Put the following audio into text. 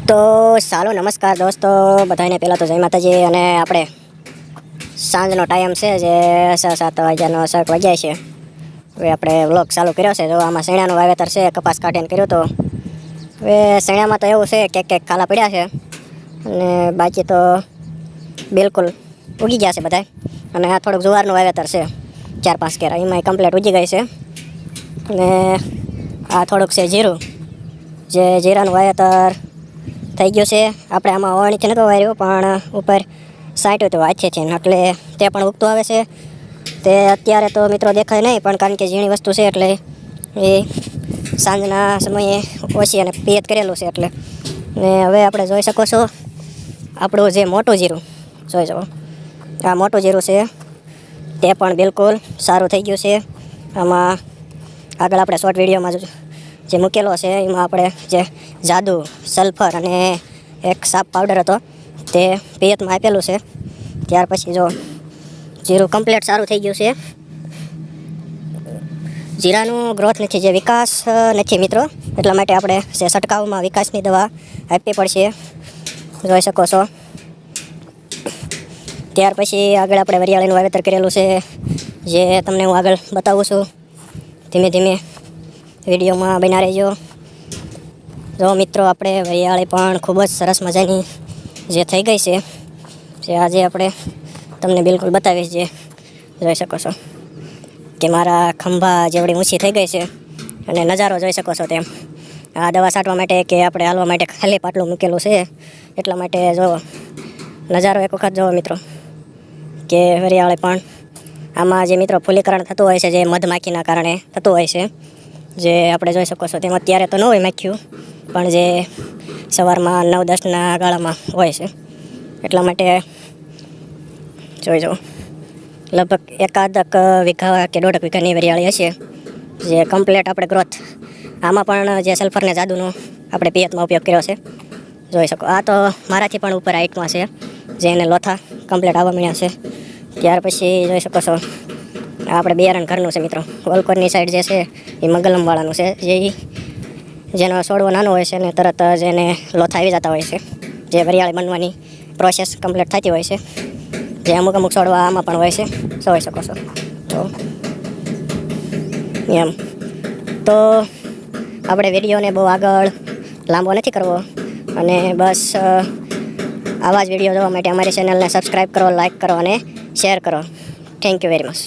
તો ચાલો નમસ્કાર દોસ્તો બધાને પહેલાં તો જય માતાજી. અને આપણે સાંજનો ટાઈમ છે જે 6-7 વાગ્યાનો 7 વાગ્યા છે. હવે આપણે વ્લોગ ચાલુ કર્યો છે. જો આમાં શેણાનું વાવેતર છે, કપાસ કાઢીને કર્યો તો. હવે શેણામાં તો એવું છે કે ખાલા પડ્યા છે અને બાકી તો બિલકુલ ઉગી ગયા છે બધા. અને આ થોડુંક જુવારનું વાવેતર છે 4-5 કેરા, એમાંય કમ્પ્લીટ ઉગી ગઈ છે. અને આ થોડુંક છે જીરું, જે જીરાનું વાવેતર થઈ ગયું છે. આપણે આમાં ઓવણીથી નહોતો વાર્યું પણ ઉપર સાંટ્યું હતું હાથેથી, એટલે તે પણ ઉગતું આવે છે. તે અત્યારે તો મિત્રો દેખાય નહીં, પણ કારણ કે ઝીણી વસ્તુ છે એટલે એ સાંજના સમયે ઓછી અને પિયત કરેલું છે એટલે. ને હવે આપણે જોઈ શકો છો આપણું જે મોટું જીરું જોઈ જાઓ, આ મોટું જીરું છે તે પણ બિલકુલ સારું થઈ ગયું છે. આમાં આગળ આપણે શોર્ટ વિડીયોમાં જે મૂકેલો છે એમાં આપણે જે જાદુ, સલ્ફર અને એક સાપ પાવડર હતો તે પિયતમાં આપેલું છે. ત્યાર પછી જો જીરું કમ્પ્લીટ સારું થઈ ગયું છે. જીરાનું ગ્રોથ નથી, જે વિકાસ નથી મિત્રો, એટલા માટે આપણે જે છંટકાવમાં વિકાસની દવા આપવી પડશે, જોઈ શકો છો. ત્યાર પછી આગળ આપણે વરિયાળીનું વાવેતર કરેલું છે, જે તમને હું આગળ બતાવું છું. ધીમે ધીમે વિડીયોમાં બના રહેજો. જો મિત્રો આપણે વરિયાળી પણ ખૂબ જ સરસ મજાની જે થઈ ગઈ છે, જે આજે આપણે તમને બિલકુલ બતાવીશ. જે જોઈ શકો છો કે મારા ખંભા જેવડી ઊંચી થઈ ગઈ છે. અને નજારો જોઈ શકો છો તેમ. આ દવા છાંટવા માટે કે આપણે હાલવા માટે ખાલી પાટલું મૂકેલું છે, એટલા માટે જો નજારો એક વખત જોવો મિત્રો, કે વરિયાળી પણ આમાં જે મિત્રો ફૂલીકરણ થતું હોય છે, જે મધમાખીના કારણે થતું હોય છે, જે આપણે જોઈ શકો છો તેમ. અત્યારે તો ન હોય માખ્યું, પણ જે સવારમાં 9-10ના ગાળામાં હોય છે, એટલા માટે જોઈ જાઓ. લગભગ એકાદક વીઘા કે 1.5 વીઘાની વરિયાળી હશે, જે કમ્પ્લીટ આપણે ગ્રોથ. આમાં પણ જે સલ્ફરને જાદુનો આપણે પિયતમાં ઉપયોગ કર્યો છે, જોઈ શકો. આ તો મારાથી પણ ઉપર હાઇટમાં છે, જે એને લોથા કમ્પ્લીટ આવવા મળ્યા છે. ત્યાર પછી જોઈ શકો છો આપણે બિયારણ ઘરનું છે મિત્રો. વોલકોરની સાઈડ જે છે એ મગલમવાળાનું છે, જેનો છોડવો નાનો હોય છે ને તરત જ એને લોથા આવી જતા હોય છે, જે વરિયાળી બનવાની પ્રોસેસ કમ્પ્લીટ થતી હોય છે. જે અમુક છોડવા આમાં પણ હોય છે, જોઈ શકો છો. તો એમ તો આપણે વિડીયોને બહુ આગળ લાંબો નથી કરવો, અને બસ આવા જ વિડીયો જોવા માટે અમારી ચેનલને સબસ્ક્રાઈબ કરો, લાઈક કરો અને શેર કરો. Thank you very much.